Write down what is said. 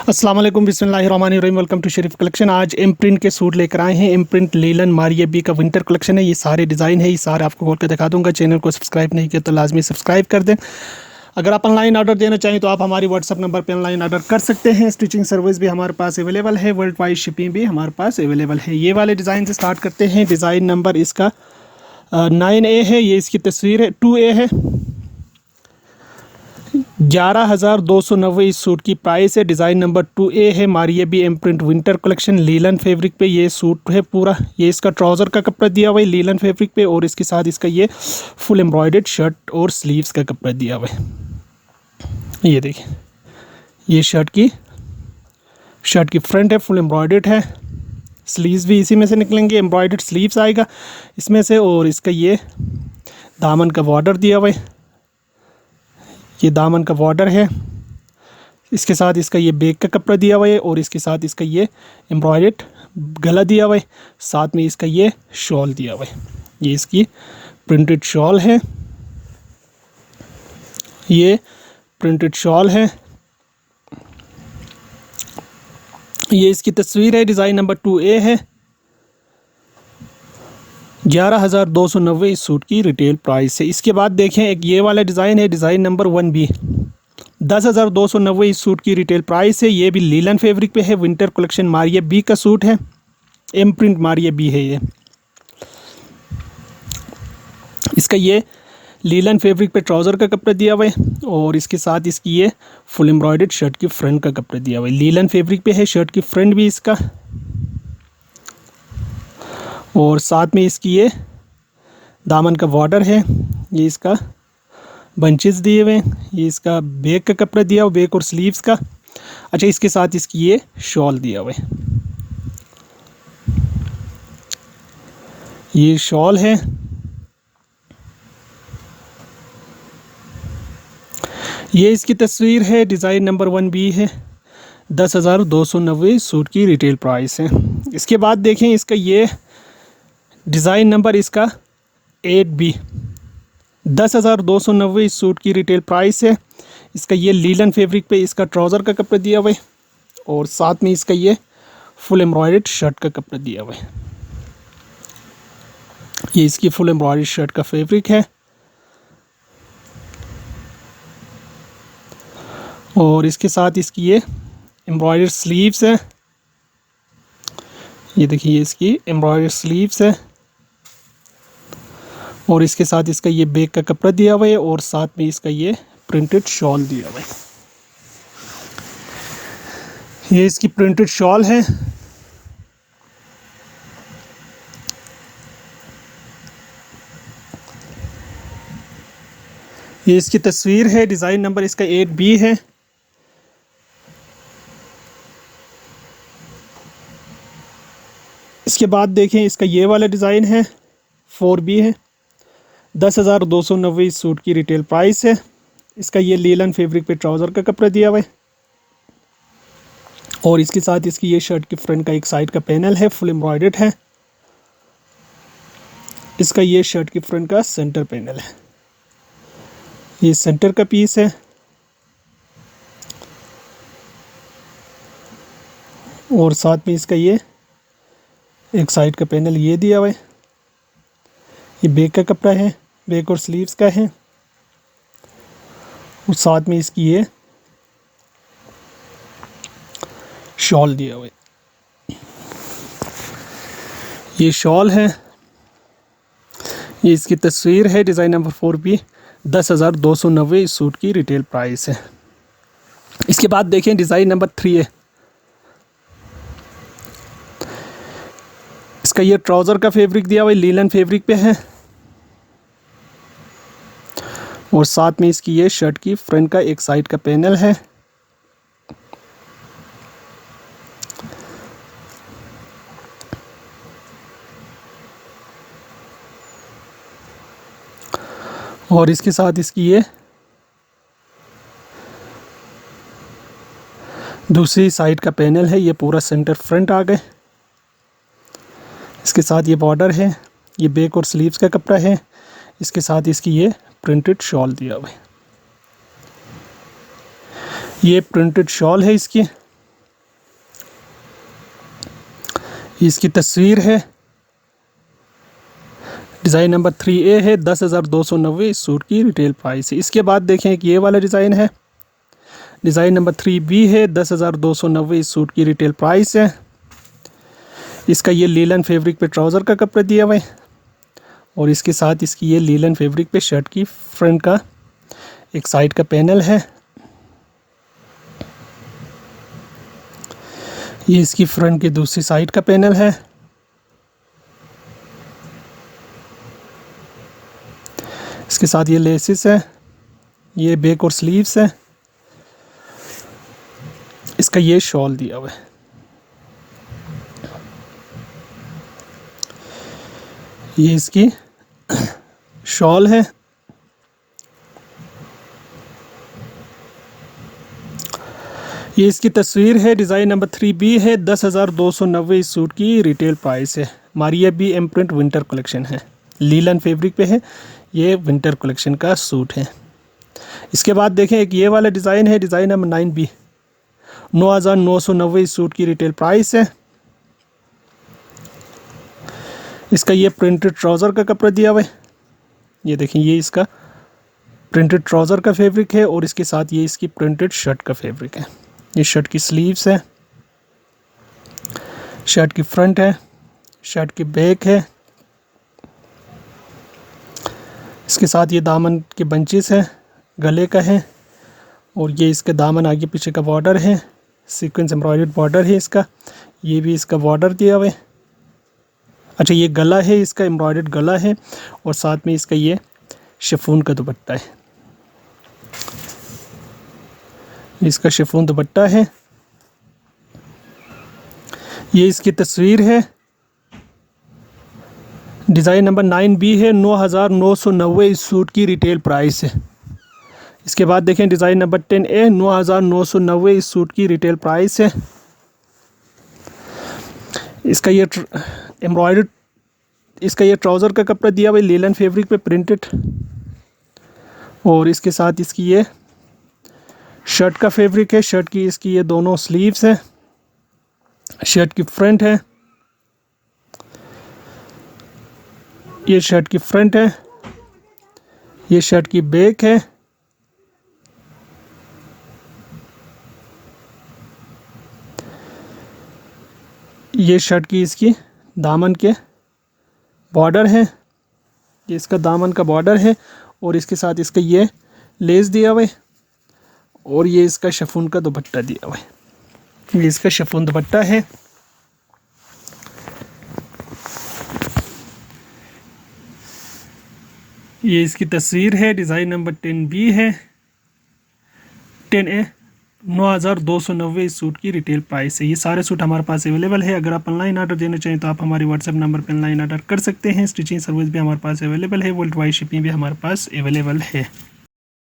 अस्सलाम वालेकुम बिस्मिल्लाहिर्रहमानिर्रहीम। Welcome to Sharif collection. आज एम प्रिंट के सूट लेकर आए हैं। M print linen Maria B का विंटर कलेक्शन है। ये सारे डिज़ाइन है, ये सारे आपको खोल कर दिखा दूंगा। चैनल को सब्सक्राइब नहीं किया तो लाजमी सब्सक्राइब कर दें। अगर आप ऑनलाइन ऑर्डर देना चाहें तो आप हमारी व्हाट्सअप नंबर पर ऑनलाइन ऑर्डर कर सकते हैं। स्टिचिंग सर्विस भी हमारे पास अवेलेबल है, वर्ल्ड वाइड शिपिंग भी हमारे पास अवेलेबल है। ये वाले डिज़ाइन से स्टार्ट करते हैं। डिज़ाइन नंबर इसका 9A है। ये इसकी तस्वीर है। 2A है। 11,290 इस सूट की प्राइस है। डिज़ाइन नंबर 2A है। Maria B M print winter collection linen fabric पे ये सूट है पूरा। ये इसका ट्राउज़र का कपड़ा दिया हुआ है लीलन फैब्रिक पे, और इसके साथ इसका ये फुल एम्ब्रॉयडर्ड शर्ट और स्लीव्स का कपड़ा दिया हुआ है। ये देखिए, ये शर्ट की फ्रंट है, फुल एम्ब्रॉयडर्ड है। स्लीव्स भी इसी में से निकलेंगे, एम्ब्रॉयडर्ड स्लीव्स आएगा इसमें से। और इसका ये दामन का बॉर्डर दिया हुआ है। ये दामन का बॉर्डर है। इसके साथ इसका ये बैक का कपड़ा दिया हुआ है, और इसके साथ इसका ये एम्ब्रॉयडर्ड गला दिया हुआ है। साथ में इसका ये शॉल दिया हुआ है। ये इसकी प्रिंटेड शॉल है। ये प्रिंटेड शॉल है। ये इसकी तस्वीर है। डिज़ाइन नंबर 2A है। 11,290 इस सूट की रिटेल प्राइस है। इसके बाद देखें, एक ये वाला डिज़ाइन है। डिज़ाइन नंबर 1B, 10,290 इस सूट की रिटेल प्राइस है। ये भी लीलन फैब्रिक पे है। विंटर कलेक्शन मारिया बी का सूट है। एम प्रिंट मारिया बी है ये। इसका ये लीलन फैब्रिक पे ट्राउज़र का कपड़ा दिया हुआ है, और इसके साथ इसकी ये फुल एम्ब्रॉयडर्ड शर्ट की फ्रंट का कपड़ा दिया हुआ है। लीलन फैब्रिक पे है। शर्ट की फ्रंट भी इसका, और साथ में इसकी ये दामन का बॉर्डर है। ये इसका बंचेस दिए हुए हैं। ये इसका बैक का कपड़ा दिया हुआ, बैक और स्लीव्स का। अच्छा, इसके साथ इसकी ये शॉल दिया हुआ है। ये शॉल है। ये इसकी तस्वीर है। डिज़ाइन नंबर 1B है। 10,290 सूट की रिटेल प्राइस है। इसके बाद देखें, इसका ये डिज़ाइन नंबर इसका 8B, 10,290 इस सूट की रिटेल प्राइस है। इसका ये लीलन फैब्रिक पे इसका ट्राउज़र का कपड़ा दिया हुआ है, और साथ में इसका ये फुल एम्ब्रॉयडर्ड शर्ट का कपड़ा दिया हुआ है। ये इसकी फुल एम्ब्रॉयडर्ड शर्ट का फैब्रिक है, और इसके साथ इसकी ये एम्ब्रॉयडर्ड स्लीव्स है। ये देखिए, ये इसकी एम्ब्रॉयडर्ड स्लीव्स है, और इसके साथ इसका ये बैक का कपड़ा दिया हुआ है, और साथ में इसका ये प्रिंटेड शॉल दिया हुआ है। ये इसकी प्रिंटेड शॉल है। ये इसकी तस्वीर है। डिज़ाइन नंबर इसका 8B है। इसके बाद देखें, इसका ये वाला डिज़ाइन है, 4B है। 10,290 इस सूट की रिटेल प्राइस है। इसका ये लीलन फैब्रिक पे ट्राउज़र का कपड़ा दिया हुआ है, और इसके साथ इसकी ये शर्ट की फ्रंट का एक साइड का पैनल है, फुल एम्ब्रॉयडर्ड है। इसका ये शर्ट की फ्रंट का सेंटर पैनल है। ये सेंटर का पीस है, और साथ में इसका ये एक साइड का पैनल ये दिया हुआ है। ये बैक का कपड़ा है, बैक और स्लीव्स का है, और साथ में इसकी ये शॉल दिया हुआ है। ये शॉल है। ये इसकी तस्वीर है। डिज़ाइन नंबर 4B, 10,290 इस सूट की रिटेल प्राइस है। इसके बाद देखें, डिज़ाइन नंबर 3A। इसका ये ट्राउज़र का फैब्रिक दिया हुआ है, लीलन फैब्रिक पे है, और साथ में इसकी ये शर्ट की फ्रंट का एक साइड का पैनल है। और इसके साथ इसकी ये दूसरी साइड का पैनल है। ये पूरा सेंटर फ्रंट आ गए। इसके साथ ये बॉर्डर है। ये बैक और स्लीव्स का कपड़ा है। इसके साथ इसकी ये प्रिंटेड शॉल दिया हुआ है। ये प्रिंटेड शॉल है इसकी। ये इसकी तस्वीर है। डिज़ाइन नंबर 3A है, 10,290 इस सूट की रिटेल प्राइस है। इसके बाद देखें एक ये वाला डिज़ाइन है, डिज़ाइन नंबर 3B है, 10,290 इस सूट की रिटेल प्राइस है। इसका ये लीलन फैब्रिक पे ट्राउज़र का कपड़ा दिया हुआ है और इसके साथ इसकी ये लीलन फैब्रिक पे शर्ट की फ्रंट का एक साइड का पैनल है। ये इसकी फ्रंट की दूसरी साइड का पैनल है। इसके साथ ये लेसिस है, ये बैक और स्लीव्स है। इसका ये शॉल दिया हुआ है। ये इसकी शॉल है। ये इसकी तस्वीर है। डिज़ाइन नंबर 3B है, 10,290 इस सूट की रिटेल प्राइस है। मारिया बी एम्प्रिंट विंटर कलेक्शन है, लीलन फैब्रिक पे है। ये विंटर कलेक्शन का सूट है। इसके बाद देखें एक ये वाला डिज़ाइन है, डिज़ाइन नंबर 9B, 9,990 इस सूट की रिटेल प्राइस है। इसका ये प्रिंटेड ट्राउज़र का कपड़ा दिया हुआ है। ये देखें, ये इसका प्रिंटेड ट्राउज़र का फैब्रिक है और इसके साथ ये इसकी प्रिंटेड शर्ट का फैब्रिक है। ये शर्ट की स्लीव्स है, शर्ट की फ्रंट है, शर्ट की बैक है। इसके साथ ये दामन के बंचेस है, गले का है और ये इसके दामन आगे पीछे का बॉर्डर है, सीक्वेंस एम्ब्रॉयडर्ड बॉर्डर है इसका। ये भी इसका बॉर्डर दिया हुआ है। अच्छा, ये गला है, इसका एम्ब्रॉयडर्ड गला है और साथ में इसका ये शिफॉन का दुपट्टा है। इसका शिफॉन दुपट्टा है। ये इसकी तस्वीर है। डिज़ाइन नंबर 9B है, 9,990 इस सूट की रिटेल प्राइस है। इसके बाद देखें डिज़ाइन नंबर 10A, 9,990 इस सूट की रिटेल प्राइस है। इसका ये एम्ब्रॉयडर्ड, इसका ये ट्राउज़र का कपड़ा दिया हुआ है लीलन फैब्रिक पे प्रिंटेड और इसके साथ इसकी ये शर्ट का फैब्रिक है। शर्ट की इसकी ये दोनों स्लीव्स है, शर्ट की फ्रंट है, ये शर्ट की फ्रंट है, ये शर्ट की बैक है। ये शर्ट की इसकी दामन के बॉर्डर है, ये इसका दामन का बॉर्डर है और इसके साथ इसका ये लेस दिया हुआ है और ये इसका शिफॉन का दुपट्टा दिया हुआ है। ये इसका शिफॉन दुपट्टा है। ये इसकी तस्वीर है। डिज़ाइन नंबर 10B है, 10A, 9,290 इस सूट की रिटेल प्राइस है। ये सारे सूट हमारे पास अवेलेबल है। अगर आप ऑनलाइन ऑर्डर देना चाहें तो आप हमारे व्हाट्सएप नंबर पर ऑनलाइन ऑर्डर कर सकते हैं। स्टिचिंग सर्विस भी हमारे पास अवेलेबल है, वर्ल्ड वाइड शिपिंग भी हमारे पास अवेलेबल है।